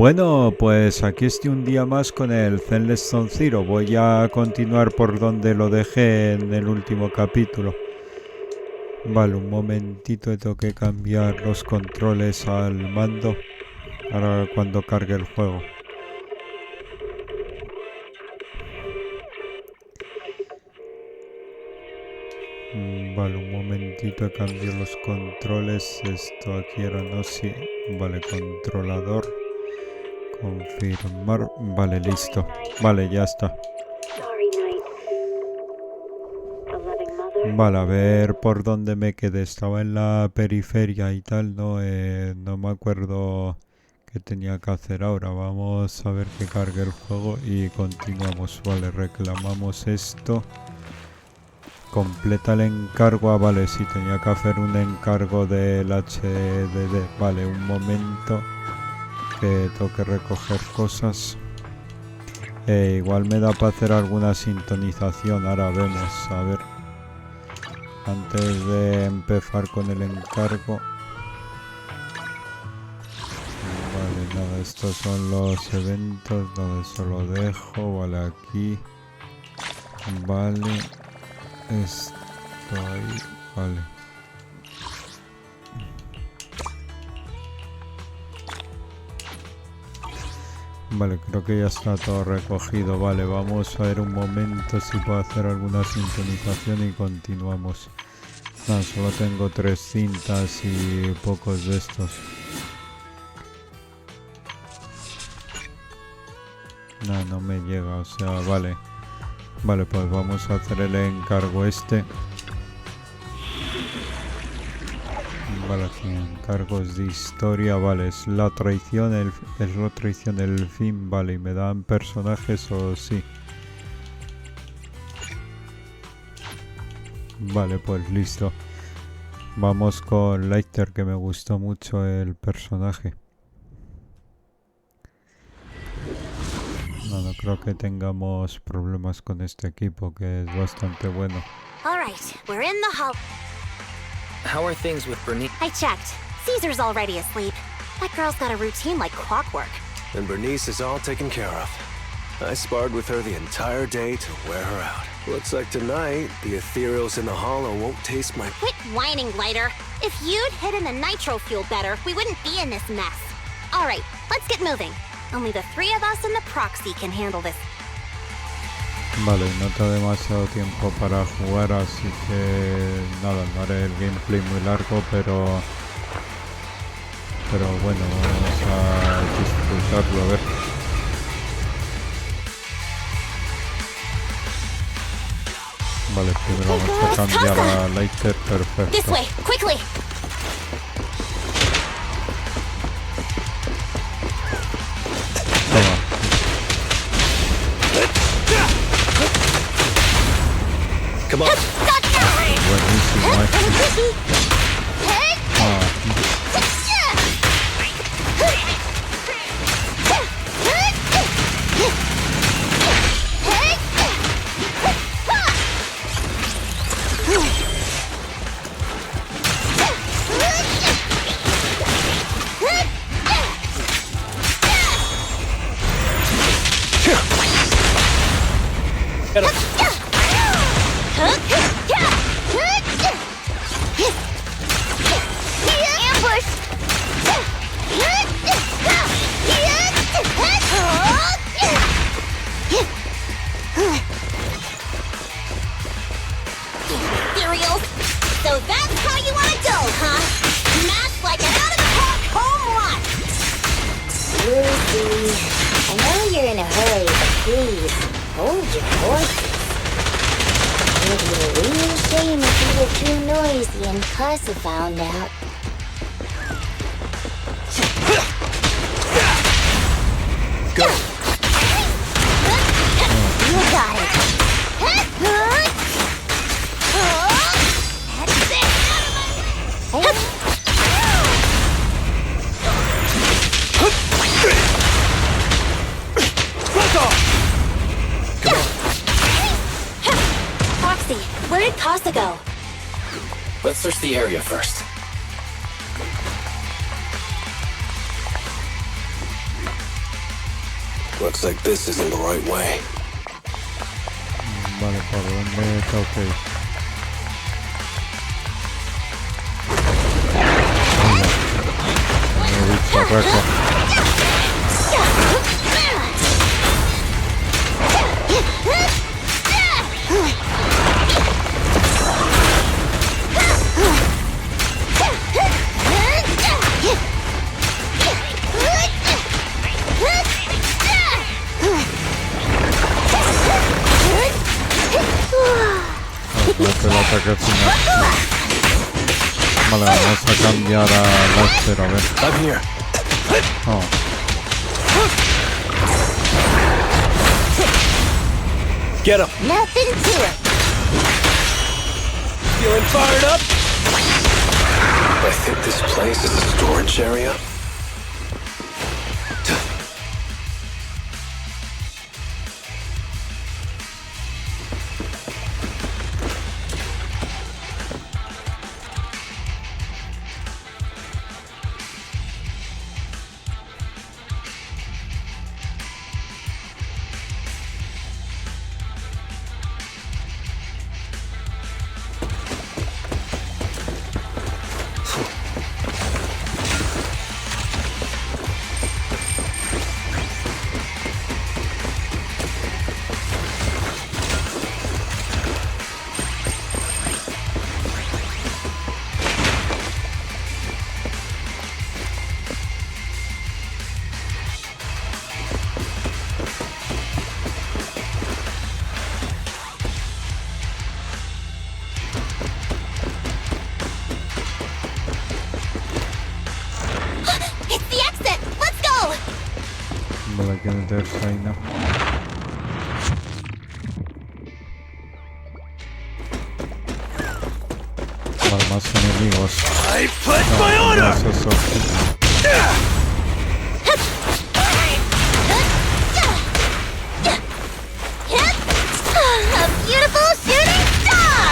Bueno, pues aquí estoy un día más con el Zenlees Zone Zero. Voy a continuar por donde lo dejé en el último capítulo. Vale, un momentito, tengo que cambiar los controles al mando. Ahora cuando cargue el juego. Vale, un momentito, cambio los controles. Esto aquí era no, sí. Vale, controlador. Confirmar. Vale, listo. Vale, ya está. Vale, a ver por dónde me quedé. Estaba en la periferia y tal, no me acuerdo qué tenía que hacer ahora. Vamos a ver que cargue el juego y continuamos. Vale, reclamamos esto. Completa el encargo. Ah, vale, sí, tenía que hacer un encargo del HDD. Vale, un momento que tengo que recoger cosas. Igual me da para hacer alguna sintonización. Ahora vemos, a ver. Antes de empezar con el encargo. Vale, nada, estos son los eventos. Donde eso lo dejo. Vale, aquí. Vale. Esto ahí. Vale. Vale, creo que ya está todo recogido. Vale, vamos a ver un momento si puedo hacer alguna sintonización y continuamos. No, solo tengo 3 cintas y pocos de estos. No me llega, o sea, vale. Vale, pues vamos a hacer el encargo este. Vale, aquí encargos de historia, vale, es la traición, el fin, vale, y me dan personajes o sí. Vale, pues listo. Vamos con Lighter, que me gustó mucho el personaje. No creo que tengamos problemas con este equipo, que es bastante bueno. All right, we're in the hall. How are things with Bernice? I checked. Caesar's already asleep. That girl's got a routine like clockwork. And Bernice is all taken care of. I sparred with her the entire day to wear her out. Looks like tonight, the ethereals in the hollow won't taste my... Quit whining, Lighter. If you'd hidden the nitro fuel better, we wouldn't be in this mess. All right, let's get moving. Only the 3 of us and the proxy can handle this. Vale, no tengo demasiado tiempo para jugar, así que nada, no haré el gameplay muy largo, pero bueno, vamos a disfrutarlo, a ver. Vale, primero vamos a cambiar a Lighter, perfecto. This way, quickly. Toma. Come on. Buenísimo, So that's how you want to go, huh? Smash like an out-of-the-park home run! Lucy, I know you're in a hurry, but please, hold your horses. It'd be a real shame if you were too noisy and Casa found out. Go! You got it! Foxy, where did Casa go? Let's search the area first. Looks like this isn't the right way. Vale, ¿por dónde tengo que ir? Venga. Me he dicho récord. El ataque final. Vale, vamos a cambiar a láser, a ver. I'm here. Oh. Get him. Nothing to it. Feeling fired up? I think this place is a storage area. Vale, hay que meterse ahí, ¿no? Vale, más enemigos. I pledge my honor! Eso. A beautiful shooting star!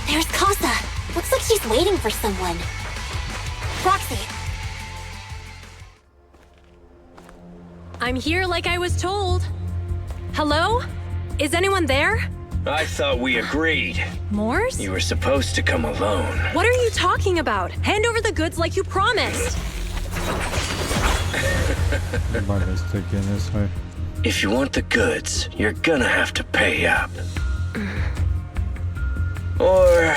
There's Casa. Looks like she's waiting for someone. Roxy. I'm here like I was told. Hello? Is anyone there? I thought we agreed. Morse? You were supposed to come alone. What are you talking about? Hand over the goods like you promised. Vale, ¿quién es hoy? If you want the goods, you're gonna have to pay up. Or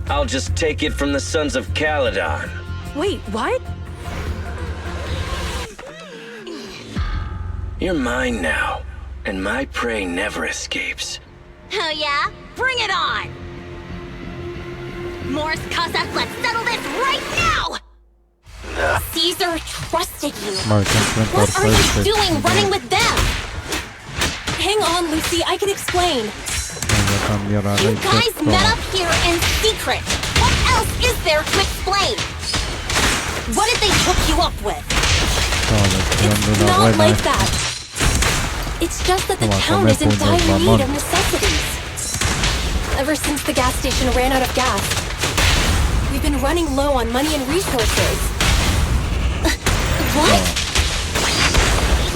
I'll just take it from the Sons of Caledon. Wait, what? You're mine now, and my prey never escapes. Oh yeah? Bring it on! Morse, Casa, let's settle this right now! Caesar trusted you. Vale, te What enfrentas are a you este. doing running with them? Hang on, Lucy, I can explain. Voy a cambiar a You Rachel guys todo. met up here in secret. What else is there to explain? What did they hook you up with? Vale, estoy dando It's una not buena, like that. It's just that the Toma, town come is in puños, dire mamón. need of necessities. Ever since the gas station ran out of gas, we've been running low on money and resources. What?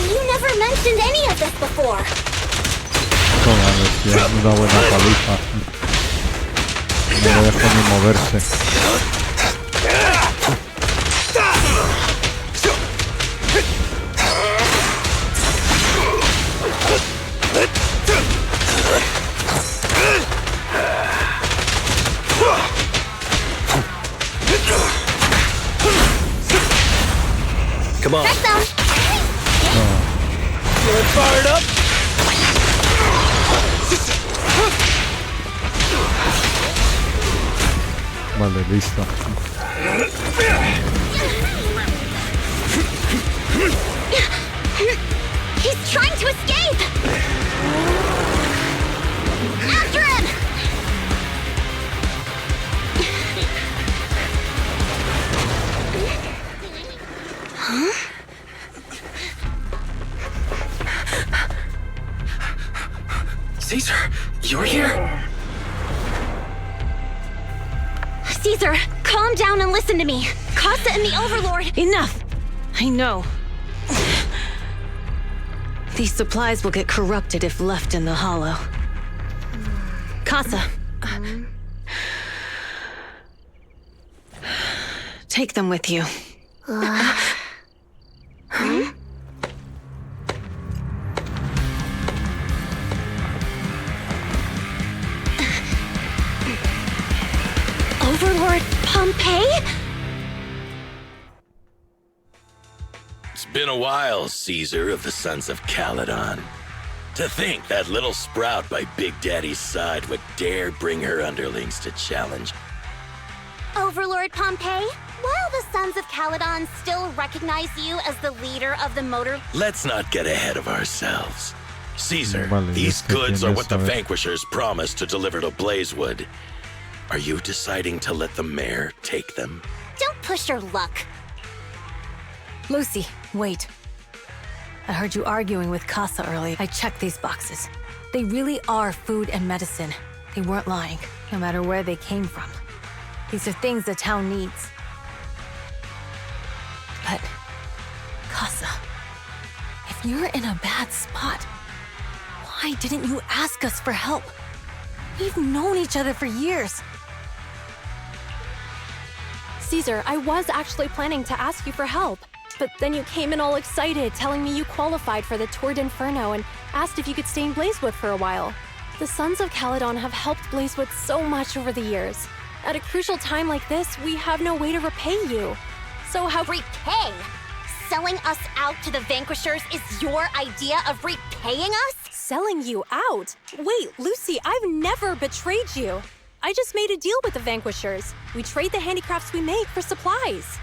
You never mentioned any of this before. Toma, le estoy dando una buena paliza. No le dejo ni moverse. Come on. Check them. Feeling fired up? Vale, listo. He's trying to escape! After him! Caesar, you're here? Caesar, calm down and listen to me. Casa and the Overlord. Enough! I know. These supplies will get corrupted if left in the hollow. Casa. Take them with you. Overlord Pompeii? It's been a while, Caesar of the Sons of Caledon. To think that little sprout by Big Daddy's side would dare bring her underlings to challenge. Overlord Pompeii, while the Sons of Caledon still recognize you as the leader of the motor... Let's not get ahead of ourselves. Caesar, Vale, these este goods are tiene what the saber. Vanquishers promised to deliver to Blazewood. Are you deciding to let the mayor take them? Don't push your luck. Lucy, wait. I heard you arguing with Casa earlier. I checked these boxes. They really are food and medicine. They weren't lying, no matter where they came from. These are things the town needs. But, Casa, if you're in a bad spot, why didn't you ask us for help? We've known each other for years. Caesar, I was actually planning to ask you for help. But then you came in all excited, telling me you qualified for the Tour d'Inferno and asked if you could stay in Blazewood for a while. The Sons of Caledon have helped Blazewood so much over the years. At a crucial time like this, we have no way to repay you. So how... Repay? Selling us out to the Vanquishers is your idea of repaying us? Selling you out? Wait, Lucy, I've never betrayed you. I just made a deal with the Vanquishers. We trade the handicrafts we make for supplies.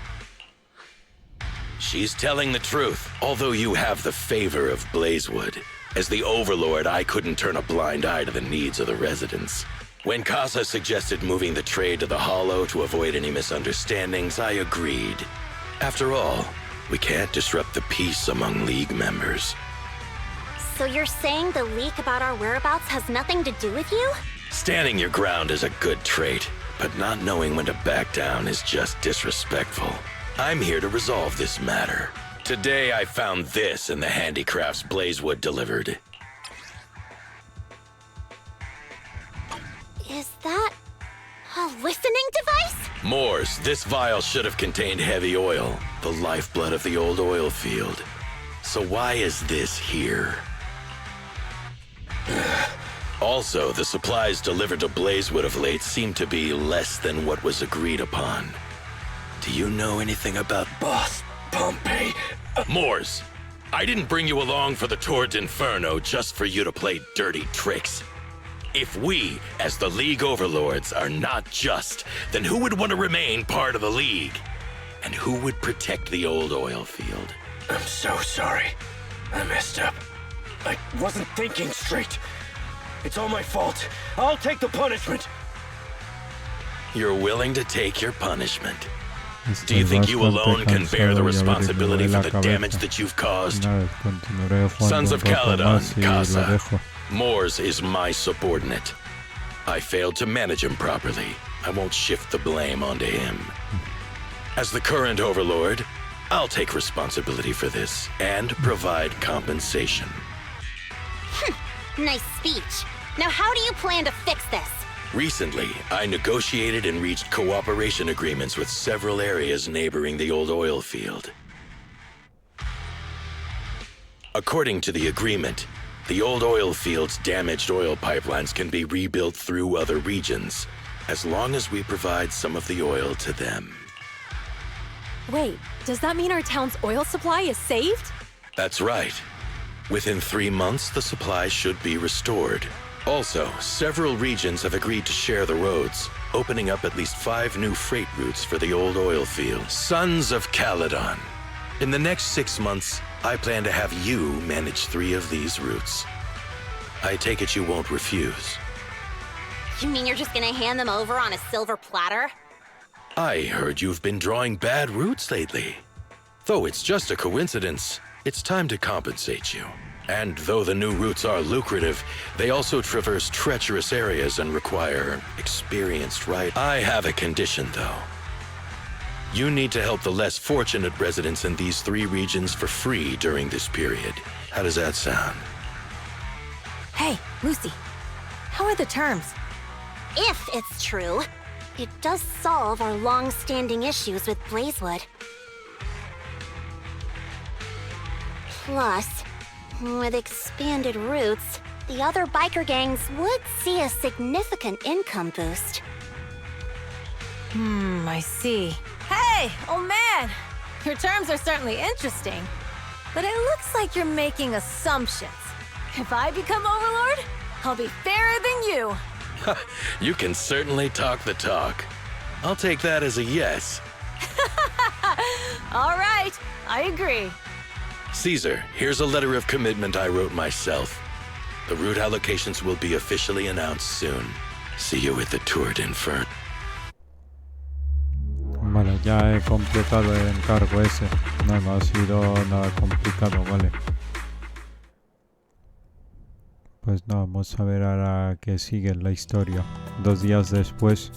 She's telling the truth, although you have the favor of Blazewood. As the Overlord, I couldn't turn a blind eye to the needs of the residents. When Casa suggested moving the trade to the Hollow to avoid any misunderstandings, I agreed. After all, we can't disrupt the peace among League members. So you're saying the leak about our whereabouts has nothing to do with you? Standing your ground is a good trait, but not knowing when to back down is just disrespectful. I'm here to resolve this matter. Today I found this in the handicrafts Blazewood delivered. Is that a listening device? Moors, this vial should have contained heavy oil, the lifeblood of the old oil field. So why is this here? Also, the supplies delivered to Blazewood of late seem to be less than what was agreed upon. Do you know anything about Boss, Pompeii. Moors? I didn't bring you along for the Tour d'Inferno just for you to play dirty tricks. If we, as the League Overlords, are not just, then who would want to remain part of the League? And who would protect the old oil field? I'm so sorry. I messed up. I wasn't thinking straight. It's all my fault. I'll take the punishment. You're willing to take your punishment. Estoy Do you think you bastante alone can bear the cansado y ahora responsibility me duele for la the damage cabeza. that you've caused? Nada, continuaré jugando Sons un of rato Caledon, más y lo Casa. dejo. Moors is my subordinate. I failed to manage him properly. I won't shift the blame onto him. As the current Overlord, I'll take responsibility for this and provide compensation. Nice speech. Now how do you plan to fix this? Recently, I negotiated and reached cooperation agreements with several areas neighboring the old oil field. According to the agreement, the old oil field's damaged oil pipelines can be rebuilt through other regions, as long as we provide some of the oil to them. Wait, does that mean our town's oil supply is saved? That's right. Within 3 months, the supply should be restored. Also, several regions have agreed to share the roads, opening up at least 5 new freight routes for the old oil field. Sons of Caledon. In the next 6 months, I plan to have you manage 3 of these routes. I take it you won't refuse. You mean you're just gonna hand them over on a silver platter? I heard you've been drawing bad routes lately. Though it's just a coincidence, it's time to compensate you. And though the new routes are lucrative, they also traverse treacherous areas and require experienced riders. I have a condition, though. You need to help the less fortunate residents in these 3 regions for free during this period. How does that sound? Hey, Lucy. How are the terms? If it's true, it does solve our long-standing issues with Blazewood. Plus, with expanded routes, the other biker gangs would see a significant income boost. I see. Hey, oh man! Your terms are certainly interesting. But it looks like you're making assumptions. If I become Overlord, I'll be fairer than you. You can certainly talk the talk. I'll take that as a yes. All right, I agree. Caesar, here's a letter of commitment I wrote myself. The route allocations will be officially announced soon. See you at the Tour d'Infern. Vale, ya he completado el encargo ese. No me ha sido nada complicado, vale. Pues no, vamos a ver ahora que sigue la historia. 2 días después.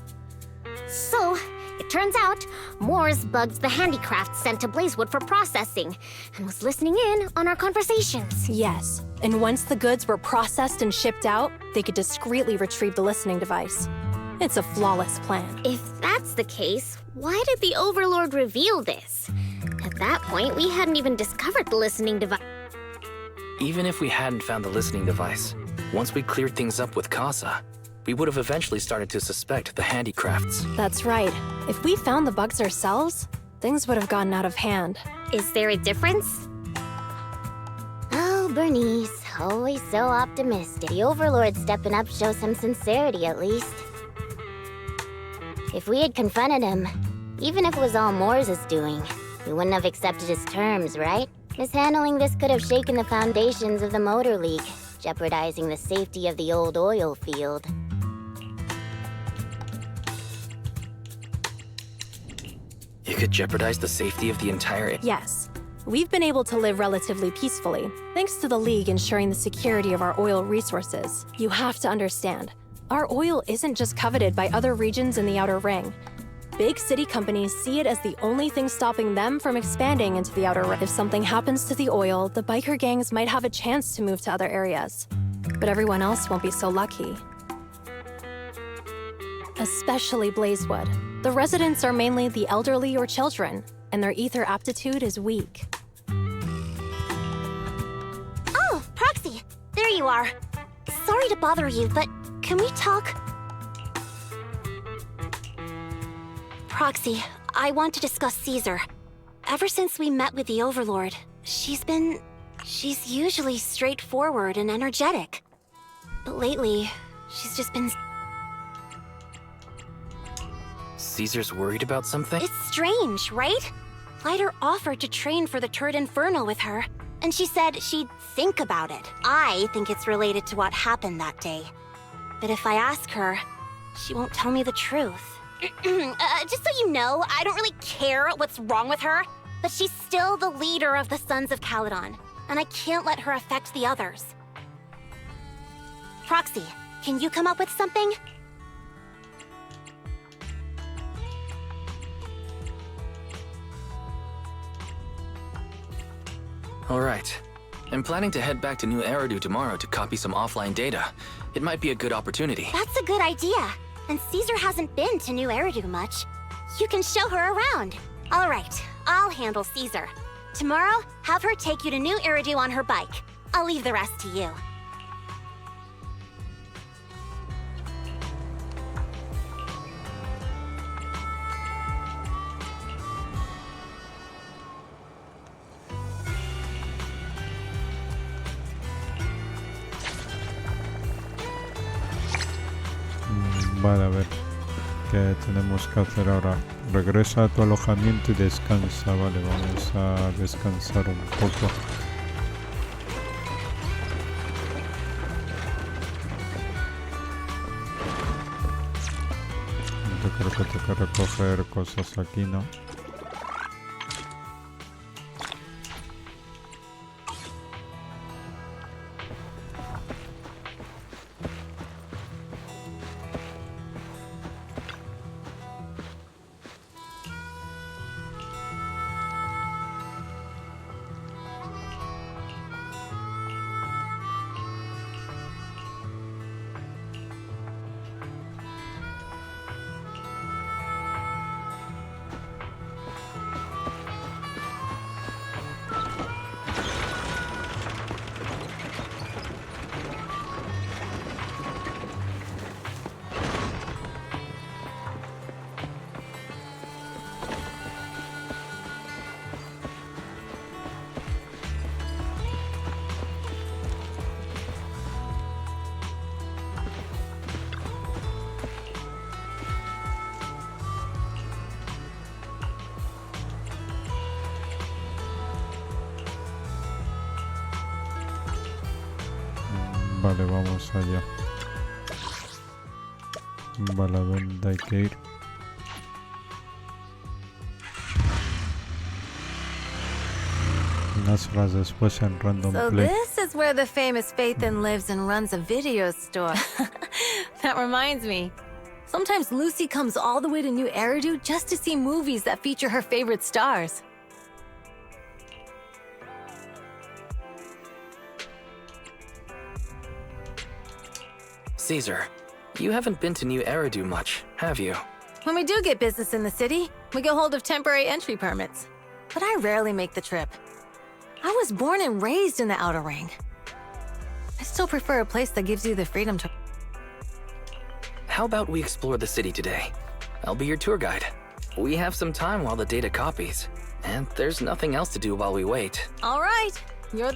So, it turns out, Moores bugged the handicraft sent to Blazewood for processing, and was listening in on our conversations. Yes, and once the goods were processed and shipped out, they could discreetly retrieve the listening device. It's a flawless plan. If that's the case, why did the Overlord reveal this? At that point, we hadn't even discovered the listening device. Even if we hadn't found the listening device, once we cleared things up with Casa, we would have eventually started to suspect the handicrafts. That's right. If we found the bugs ourselves, things would have gotten out of hand. Is there a difference? Oh, Bernice, always so optimistic. The Overlord stepping up shows some sincerity, at least. If we had confronted him, even if it was all Moores' doing, we wouldn't have accepted his terms, right? Mishandling this could have shaken the foundations of the Motor League, jeopardizing the safety of the old oil field. It could jeopardize the safety of the entire... Yes. We've been able to live relatively peacefully, thanks to the League ensuring the security of our oil resources. You have to understand, our oil isn't just coveted by other regions in the Outer Ring. Big city companies see it as the only thing stopping them from expanding into the Outer Ring. If something happens to the oil, the biker gangs might have a chance to move to other areas. But everyone else won't be so lucky. Especially Blazewood. The residents are mainly the elderly or children, and their ether aptitude is weak. Oh, Proxy! There you are. Sorry to bother you, but can we talk? Proxy, I want to discuss Caesar. Ever since we met with the Overlord, she's usually straightforward and energetic. But lately, she's just been... Caesar's worried about something? It's strange, right? Lighter offered to train for the Tour d'Inferno with her, and she said she'd think about it. I think it's related to what happened that day. But if I ask her, she won't tell me the truth. Just so you know, I don't really care what's wrong with her, but she's still the leader of the Sons of Caledon, and I can't let her affect the others. Proxy, can you come up with something? All right. I'm planning to head back to New Eridu tomorrow to copy some offline data. It might be a good opportunity. That's a good idea. And Caesar hasn't been to New Eridu much. You can show her around. All right, I'll handle Caesar. Tomorrow, have her take you to New Eridu on her bike. I'll leave the rest to you. Vale, a ver, ¿qué tenemos que hacer ahora? Regresa a tu alojamiento y descansa. Vale, vamos a descansar un poco. Yo creo que tengo que recoger cosas aquí, ¿no? Vale, vamos allá. Vale, ¿a dónde hay que ir? Unas horas después en Random So Play. this is where the famous Phaethon lives and runs a video store. That reminds me. Sometimes Lucy comes all the way to New Eridu just to see movies that feature her favorite stars. Caesar, you haven't been to New Eridu much, have you? When we do get business in the city, we get hold of temporary entry permits. But I rarely make the trip. I was born and raised in the Outer Ring. I still prefer a place that gives you the freedom to... How about we explore the city today? I'll be your tour guide. We have some time while the data copies. And there's nothing else to do while we wait. All right, you're...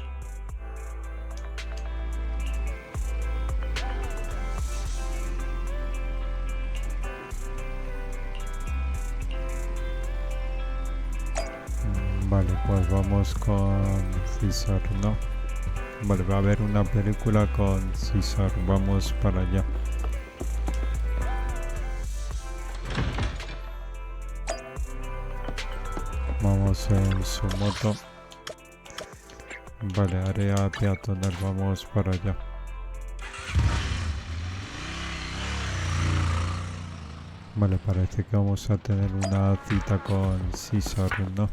Vale, pues vamos con César, ¿no? Vale, va a haber una película con César, vamos para allá. Vamos en su moto. Vale, área peatonal, vamos para allá. Vale, parece que vamos a tener una cita con César, ¿no?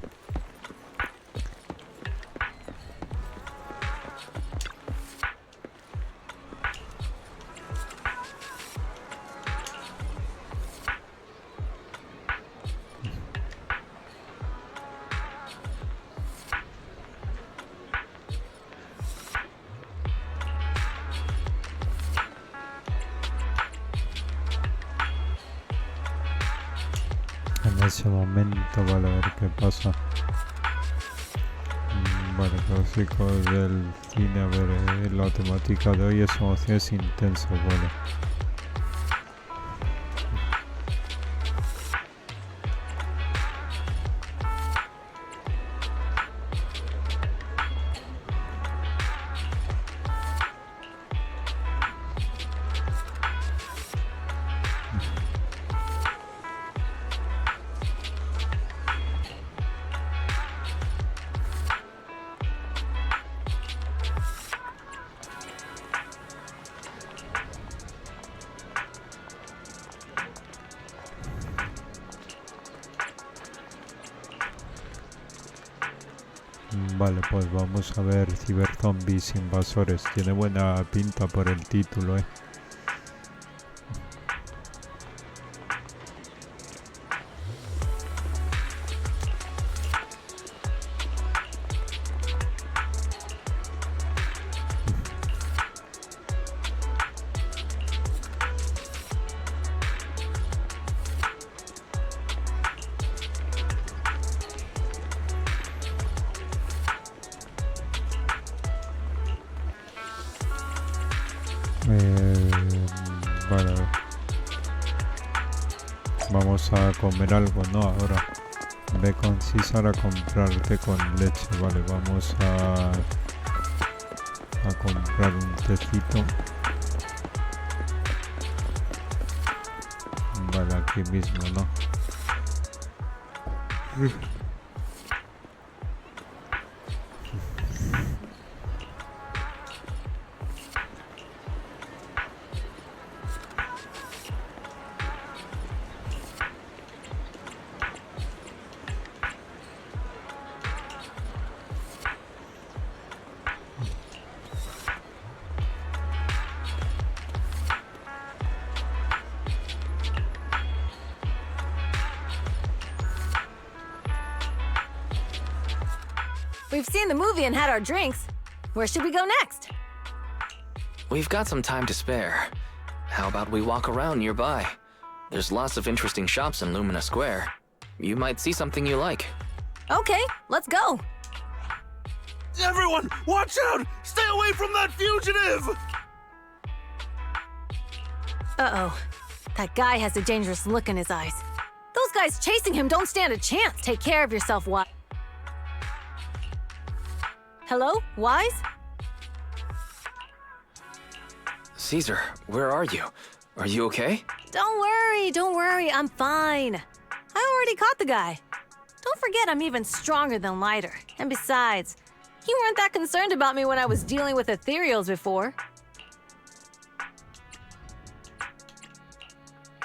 En ese momento, vale, a ver qué pasa. Vale, clásicos del cine, a ver, la temática de hoy es emociones intensas, vale. Vale, pues vamos a ver ciberzombies invasores. Tiene buena pinta por el título, Vale, vamos a comer algo, ¿no? Ahora ve con César a comprarte con leche. Vale, vamos a comprar un tecito. Vale, aquí mismo, ¿no? We've seen the movie and had our drinks. Where should we go next? We've got some time to spare. How about we walk around nearby? There's lots of interesting shops in Lumina Square. You might see something you like. Okay, let's go. Everyone, watch out! Stay away from that fugitive! Uh-oh. That guy has a dangerous look in his eyes. Those guys chasing him don't stand a chance. Take care of yourself, Wise. Hello? Wise? César, where are you? Are you okay? Don't worry, I'm fine. I already caught the guy. Don't forget I'm even stronger than Lighter. And besides, you weren't that concerned about me when I was dealing with ethereals before.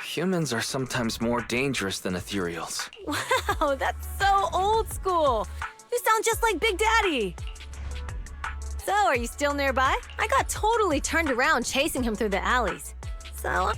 Humans are sometimes more dangerous than ethereals. Wow, that's so old school. You sound just like Big Daddy. So, are you still nearby? I got totally turned around chasing him through the alleys. So,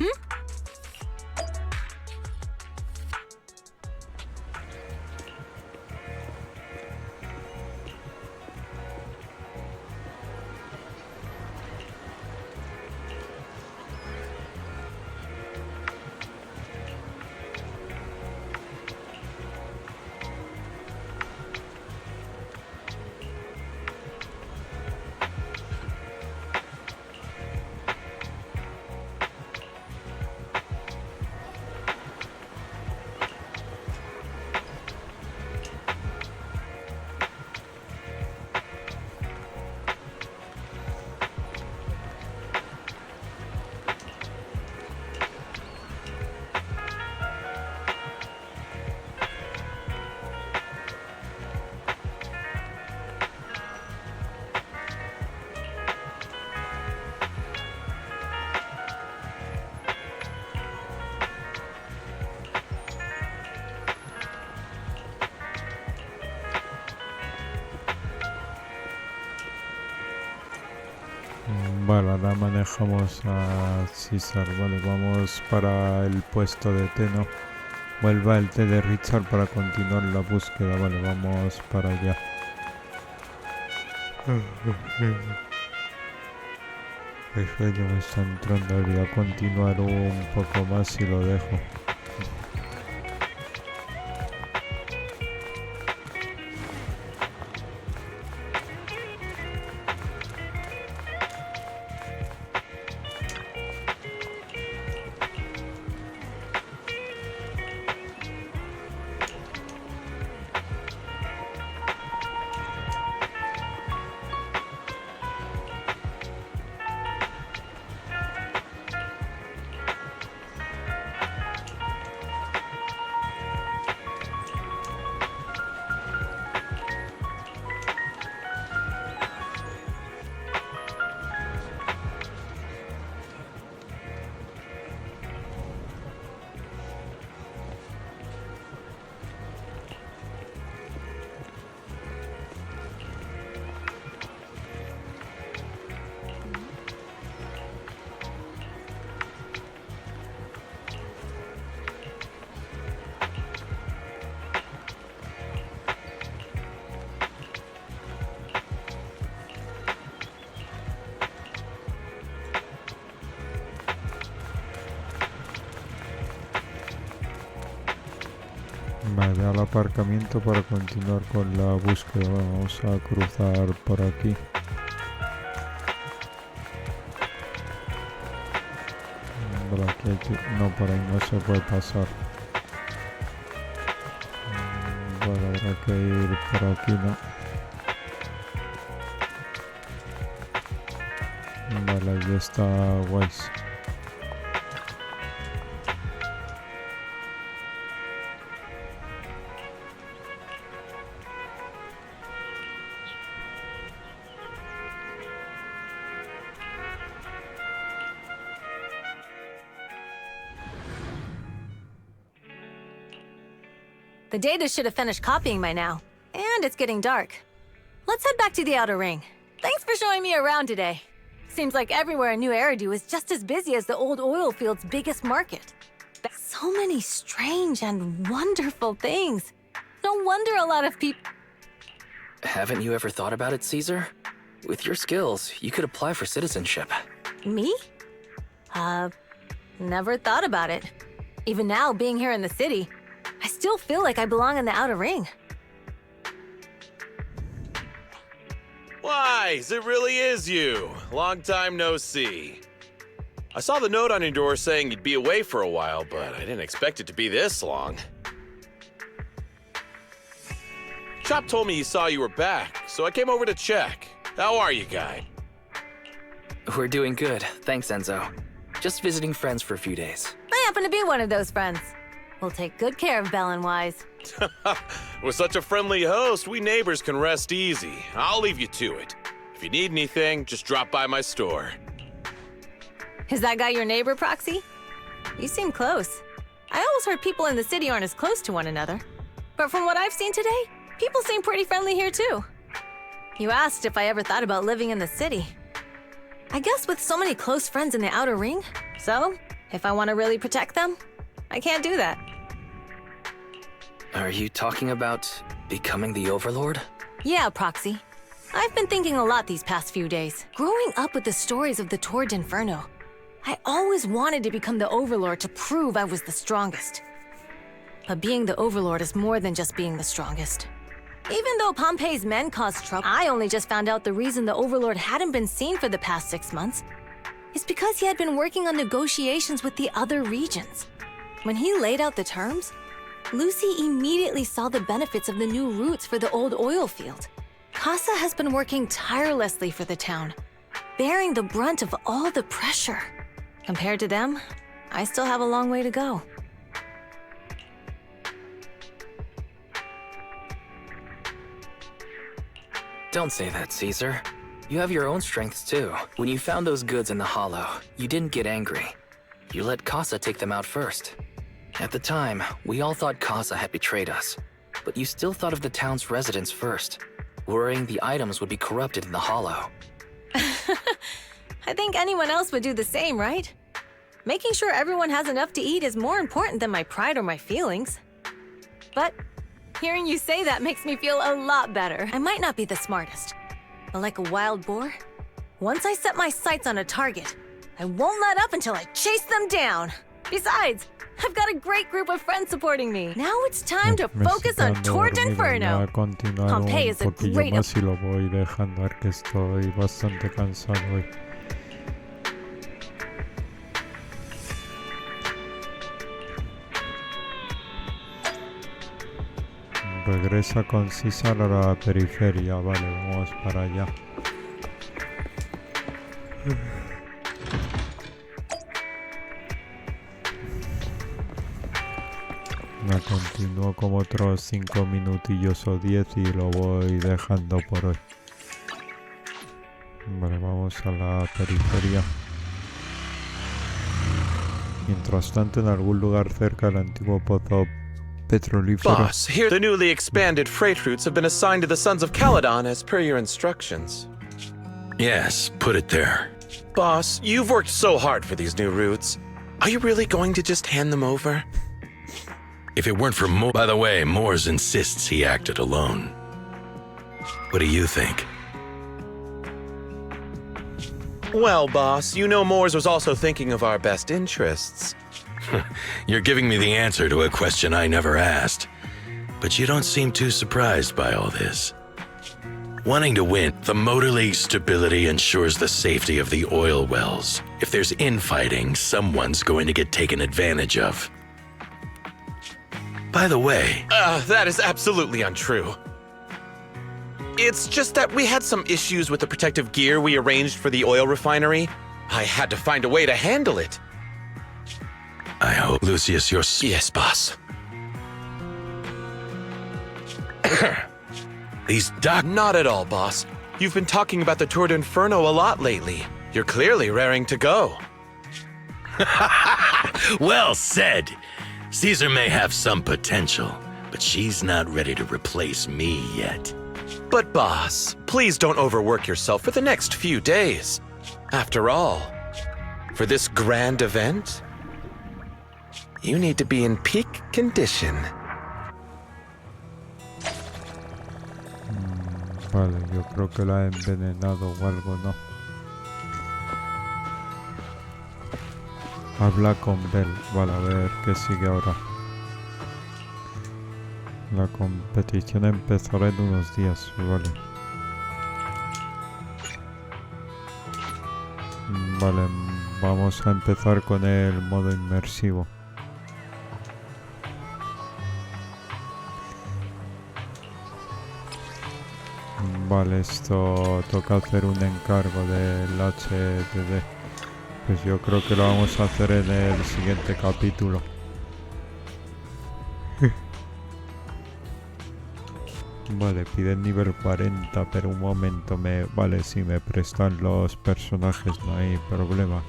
Vale, ahora manejamos a César. Vale, vamos para el puesto de té, ¿no? Vuelva el té de Richard para continuar la búsqueda. Vale, vamos para allá. El sueño me está entrando. Voy a continuar un poco más y lo dejo. Vale, al aparcamiento para continuar con la búsqueda. Vamos a cruzar por aquí. Por aquí hay que... No, por ahí no se puede pasar. Vale, habrá que ir por aquí, ¿no? Vale, ahí está Wise. the data should have finished copying by now. And it's getting dark. Let's head back to the Outer Ring. Thanks for showing me around today. Seems like everywhere in New Eridu is just as busy as the old oil field's biggest market. So many strange and wonderful things. No wonder a lot of people... Haven't you ever thought about it, César? With your skills, you could apply for citizenship. Me? Never thought about it. Even now, being here in the city, I still feel like I belong in the Outer Ring. Wise, it really is you. Long time no see. I saw the note on your door saying you'd be away for a while, but I didn't expect it to be this long. Chop told me he saw you were back, so I came over to check. How are you, guy? We're doing good, thanks Enzo. Just visiting friends for a few days. I happen to be one of those friends. We'll take good care of Belle and Wise. With such a friendly host, we neighbors can rest easy. I'll leave you to it. If you need anything, just drop by my store. Is that guy your neighbor, Proxy? You seem close. I always heard people in the city aren't as close to one another. But from what I've seen today, people seem pretty friendly here too. You asked if I ever thought about living in the city. I guess with so many close friends in the outer ring, so if I want to really protect them, I can't do that. Are you talking about becoming the Overlord? Yeah, Proxy. I've been thinking a lot these past few days. Growing up with the stories of the Torrid Inferno, I always wanted to become the Overlord to prove I was the strongest. But being the Overlord is more than just being the strongest. Even though Pompey's men caused trouble, I only just found out the reason the Overlord hadn't been seen for the past 6 months is because he had been working on negotiations with the other regions. When he laid out the terms, Lucy immediately saw the benefits of the new routes for the old oil field. Casa has been working tirelessly for the town, bearing the brunt of all the pressure. Compared to them, I still have a long way to go. Don't say that, Caesar. You have your own strengths too. When you found those goods in the hollow, you didn't get angry. You let Casa take them out first. At the time, we all thought Casa had betrayed us, but you still thought of the town's residents first, worrying the items would be corrupted in the hollow. I think anyone else would do the same, right? Making sure everyone has enough to eat is more important than my pride or my feelings. But hearing you say that makes me feel a lot better. I might not be the smartest, but like a wild boar, once I set my sights on a target, I won't let up until I chase them down. Besides, I've got a great group of friends supporting me. Now it's time to focus on Torrid Inferno. Pompey is a great... más y lo voy dejando, que estoy bastante cansado hoy. Regresa con César a la periferia, vale, vamos para allá. La continúo como otros 5 minutillos o 10 y lo voy dejando por hoy. Vale, vamos a la periferia. Mientras tanto, en algún lugar cerca del antiguo pozo petrolífero. Boss, here the newly expanded freight routes have been assigned to the Sons of Caledon as per your instructions. Yes, put it there. Boss, you've worked so hard for these new routes. Are you really going to just hand them over? If it weren't for By the way, Moores insists he acted alone. What do you think? Well, boss, you know Moores was also thinking of our best interests. You're giving me the answer to a question I never asked. But you don't seem too surprised by all this. Wanting to win, the Motor League's stability ensures the safety of the oil wells. If there's infighting, someone's going to get taken advantage of. By the way... that is absolutely untrue. It's just that we had some issues with the protective gear we arranged for the oil refinery. I had to find a way to handle it. I hope, Lucius, you're... Yes, boss. These Not at all, boss. You've been talking about the Torrid Inferno a lot lately. You're clearly raring to go. Well said. Caesar may have some potential, but she's not ready to replace me yet. But boss, please don't overwork yourself for the next few days. After all, for this grand event, you need to be in peak condition. Vale, yo creo que la he envenenado o algo, ¿no? Habla con Bell. Vale, a ver qué sigue ahora. La competición empezará en unos días, vale. Vale, vamos a empezar con el modo inmersivo. Vale, esto toca hacer un encargo del HDD. Pues yo creo que lo vamos a hacer en el siguiente capítulo. Vale, pide nivel 40, pero un momento, vale, si me prestan los personajes no hay problema.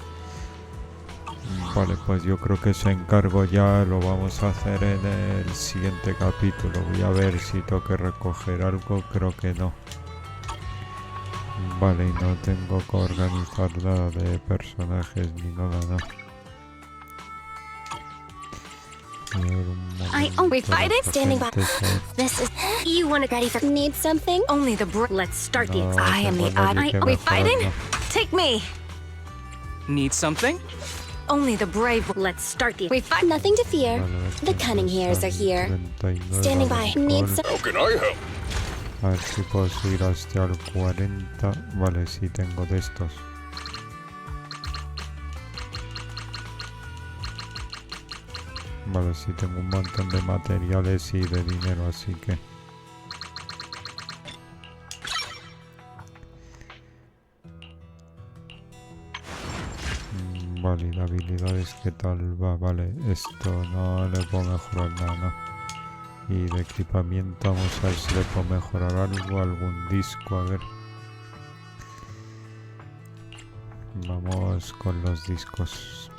Vale, pues yo creo que ese encargo ya lo vamos a hacer en el siguiente capítulo. Voy a ver si tengo que recoger algo, creo que no. Vale, y no tengo que organizar nada de personajes ni nada, no. We fight it? Standing by. This is. You want to ready for. Need something? Only the Let's start the. No, I am the Are we fighting? Take me. Need something? Only the brave. Let's start the. We fight. Nothing to fear. The cunning hairs are here. Standing by. Need some. How can I help? A ver si puedo subir hasta el 40. Vale, sí tengo de estos. Vale, sí tengo un montón de materiales y de dinero, así que... Vale, y la habilidades, ¿qué tal va? Vale, esto no le puedo mejorar nada, ¿no? Y de equipamiento, vamos a ver si le puedo mejorar algo, algún disco, a ver. Vamos con los discos.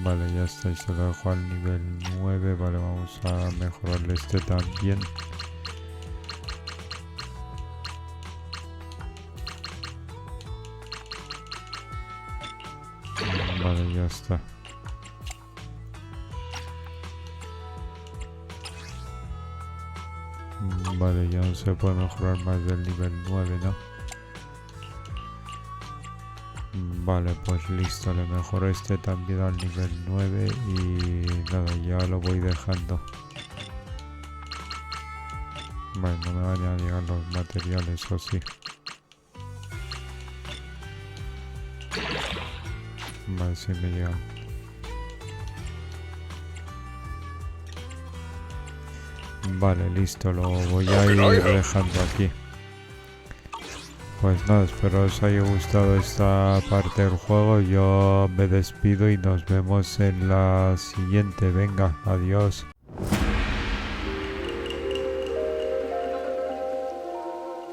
Vale, ya está, y se lo dejo al nivel 9. Vale, vamos a mejorarle este también. Vale, ya está. Vale, ya no se puede mejorar más del nivel 9, ¿no? Vale, pues listo, le mejoro este también al nivel 9 y nada, ya lo voy dejando. Vale, no me van a llegar los materiales, o sí. Vale, sí me llegan. Vale, listo, lo voy a ir dejando aquí. Pues nada, espero os haya gustado esta parte del juego. Yo me despido y nos vemos en la siguiente. Venga, adiós.